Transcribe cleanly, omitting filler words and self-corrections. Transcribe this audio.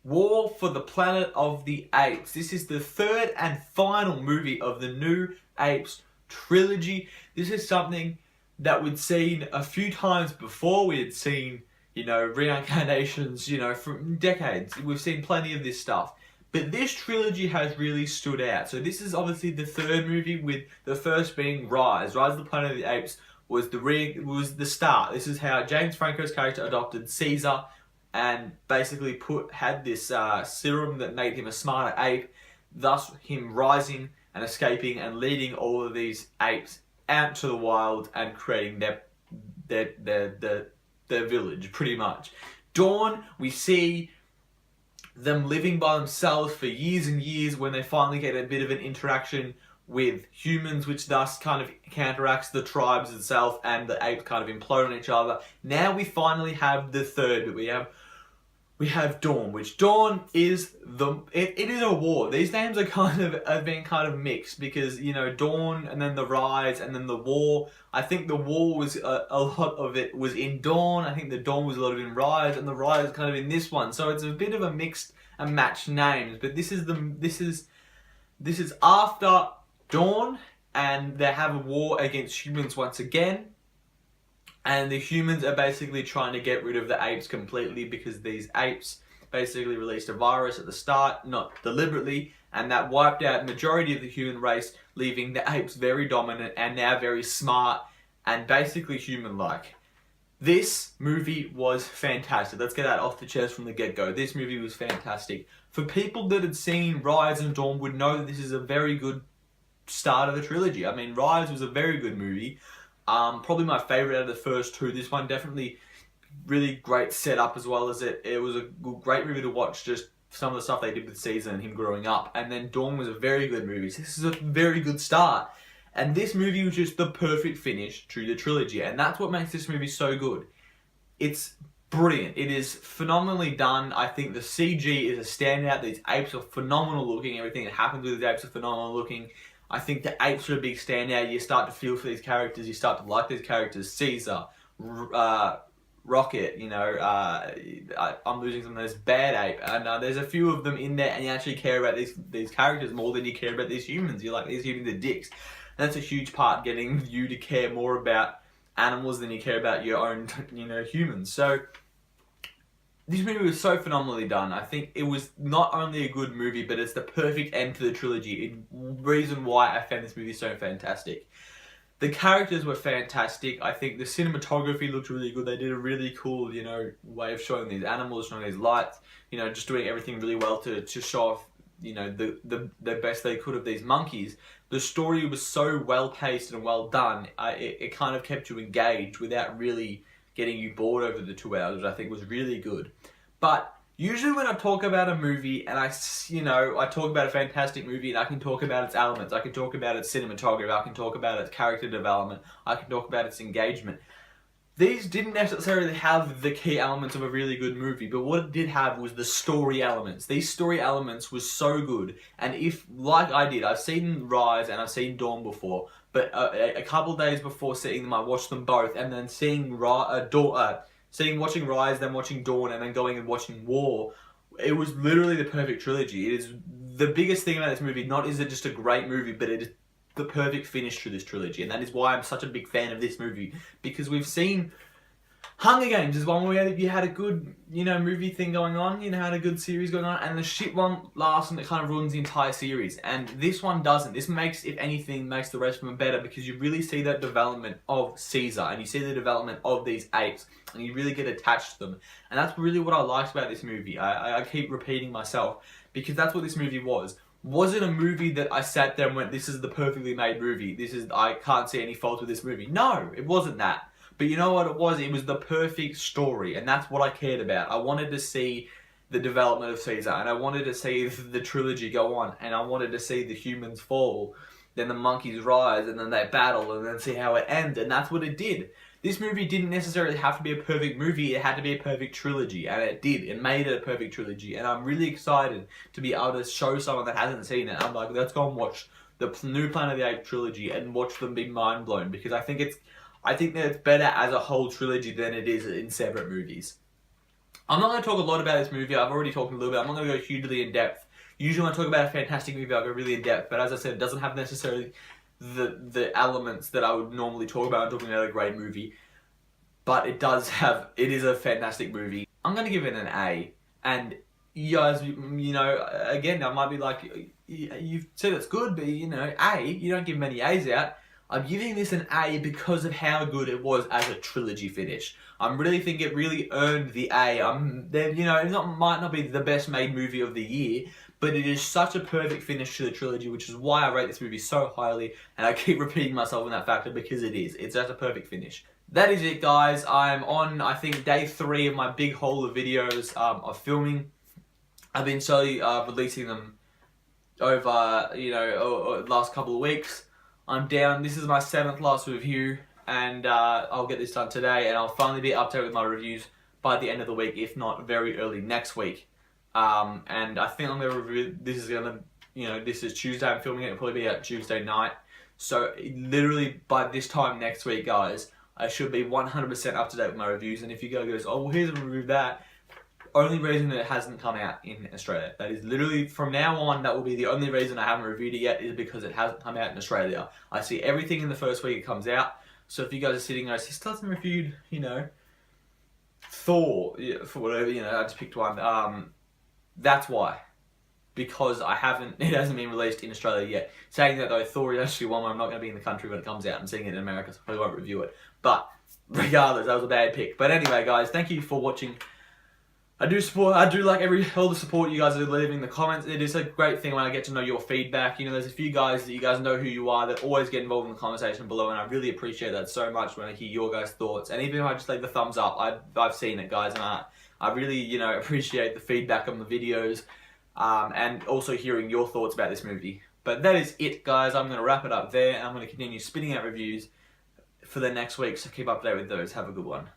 War for the Planet of the Apes. This is the third and final movie of the new Apes trilogy. This is something that we'd seen a few times before. We had seen, reincarnations, from decades. We've seen plenty of this stuff. But this trilogy has really stood out. So this is obviously the third movie, with the first being Rise. Rise of the Planet of the Apes was the start. This is how James Franco's character adopted Caesar and basically had this serum that made him a smarter ape, thus him rising and escaping and leading all of these apes out to the wild and creating their village, pretty much. Dawn, we see them living by themselves for years and years when they finally get a bit of an interaction with humans, which thus kind of counteracts the tribes itself, and the apes kind of implode on each other. Now we finally have the third, but we have Dawn, which Dawn is it is a war. These names have been kind of mixed because, Dawn and then the Rise and then the War. I think the War was a lot of it was in Dawn. I think the Dawn was a lot of in Rise, and the Rise is kind of in this one. So it's a bit of a mixed and matched names. But this is after Dawn, and they have a war against humans once again. And the humans are basically trying to get rid of the apes completely, because these apes basically released a virus at the start, not deliberately, and that wiped out the majority of the human race, leaving the apes very dominant and now very smart and basically human-like. This movie was fantastic. Let's get that off the chest from the get-go. This movie was fantastic. For people that had seen Rise and Dawn would know that this is a very good start of the trilogy. I mean, Rise was a very good movie. Probably my favourite out of the first two. This one definitely really great setup, as well as it was a great movie to watch, just some of the stuff they did with Caesar and him growing up. And then Dawn was a very good movie. So this is a very good start. And this movie was just the perfect finish to the trilogy. And that's what makes this movie so good. It's brilliant. It is phenomenally done. I think the CG is a standout. These apes are phenomenal looking. Everything that happens with these apes are phenomenal looking. I think the apes are a big standout. You start to feel for these characters. You start to like these characters. Caesar, Rocket, I'm losing some of those bad ape. And there's a few of them in there, and you actually care about these characters more than you care about these humans. You're like, these humans are dicks. And that's a huge part, getting you to care more about animals than you care about your own, humans. So this movie was so phenomenally done. I think it was not only a good movie, but it's the perfect end to the trilogy. Reason why I found this movie so fantastic. The characters were fantastic. I think the cinematography looked really good. They did a really cool, way of showing these animals, showing these lights, just doing everything really well to show off, the best they could of these monkeys. The story was so well paced and well done. It kind of kept you engaged without really getting you bored over the 2 hours, which I think was really good. But usually when I talk about a movie and I talk about a fantastic movie, and I can talk about its elements, I can talk about its cinematography, I can talk about its character development, I can talk about its engagement. These didn't necessarily have the key elements of a really good movie, but what it did have was the story elements. These story elements was so good, and if, like I did, I've seen Rise and I've seen Dawn before, but a couple of days before seeing them, I watched them both, and then watching Rise, then watching Dawn, and then going and watching War. It was literally the perfect trilogy. It is the biggest thing about this movie. Not is it just a great movie, but it is the perfect finish to this trilogy, and that is why I'm such a big fan of this movie, because we've seen Hunger Games is one where you had a good, movie thing going on, had a good series going on, and the shit one lasts and it kind of ruins the entire series. And this one doesn't. This makes, if anything, makes the rest of them better, because you really see that development of Caesar, and you see the development of these apes, and you really get attached to them. And that's really what I liked about this movie. I keep repeating myself, because that's what this movie was. Was it a movie that I sat there and went, this is the perfectly made movie, I can't see any fault with this movie? No, it wasn't that. But you know what it was? It was the perfect story, and that's what I cared about. I wanted to see the development of Caesar, and I wanted to see the trilogy go on, and I wanted to see the humans fall, then the monkeys rise, and then they battle, and then see how it ends, and that's what it did. This movie didn't necessarily have to be a perfect movie, it had to be a perfect trilogy, and it did. It made it a perfect trilogy, and I'm really excited to be able to show someone that hasn't seen it. I'm like, let's go and watch the new Planet of the Apes trilogy and watch them be mind blown, because I think that it's better as a whole trilogy than it is in separate movies. I'm not going to talk a lot about this movie. I've already talked a little bit. I'm not going to go hugely in depth. Usually when I talk about a fantastic movie, I'll go really in depth. But as I said, it doesn't have necessarily the elements that I would normally talk about when talking about a great movie. But it does have, it is a fantastic movie. I'm going to give it an A. And you guys, you know, again, I might be like, you've said it's good, but you know, A, you don't give many A's out. I'm giving this an A because of how good it was as a trilogy finish. I really think it really earned the A. You know, it might not be the best made movie of the year, but it is such a perfect finish to the trilogy, which is why I rate this movie so highly, and I keep repeating myself on that factor because it is. It's just a perfect finish. That is it, guys. I'm on, I think, day 3 of my big haul of videos of filming. I've been slowly releasing them over, you know, last couple of weeks. I'm down. This is my 7th last review, and I'll get this done today, and I'll finally be updated with my reviews by the end of the week, if not very early next week. And I think I'm going to review, this is Tuesday, I'm filming it, it'll probably be out Tuesday night. So literally by this time next week, guys, I should be 100% up to date with my reviews. And if you go, oh, well, here's a review of that, only reason that it hasn't come out in Australia. That is literally, from now on, that will be the only reason I haven't reviewed it yet, is because it hasn't come out in Australia. I see everything in the first week it comes out. So if you guys are sitting there, he still hasn't reviewed, you know, Thor, for whatever, you know, I just picked one. That's why. Because it hasn't been released in Australia yet. Saying that though, Thor is actually one where I'm not going to be in the country when it comes out. I'm seeing it in America, so I probably won't review it. But regardless, that was a bad pick. But anyway, guys, thank you for watching. I do like all the support you guys are leaving in the comments. It is a great thing when I get to know your feedback. You know, there's a few guys that you guys know who you are that always get involved in the conversation below, and I really appreciate that so much when I hear your guys' thoughts. And even if I just leave the thumbs up, I've seen it, guys, and I really, you know, appreciate the feedback on the videos, and also hearing your thoughts about this movie. But that is it, guys. I'm going to wrap it up there, and I'm going to continue spitting out reviews for the next week, so keep up to date with those. Have a good one.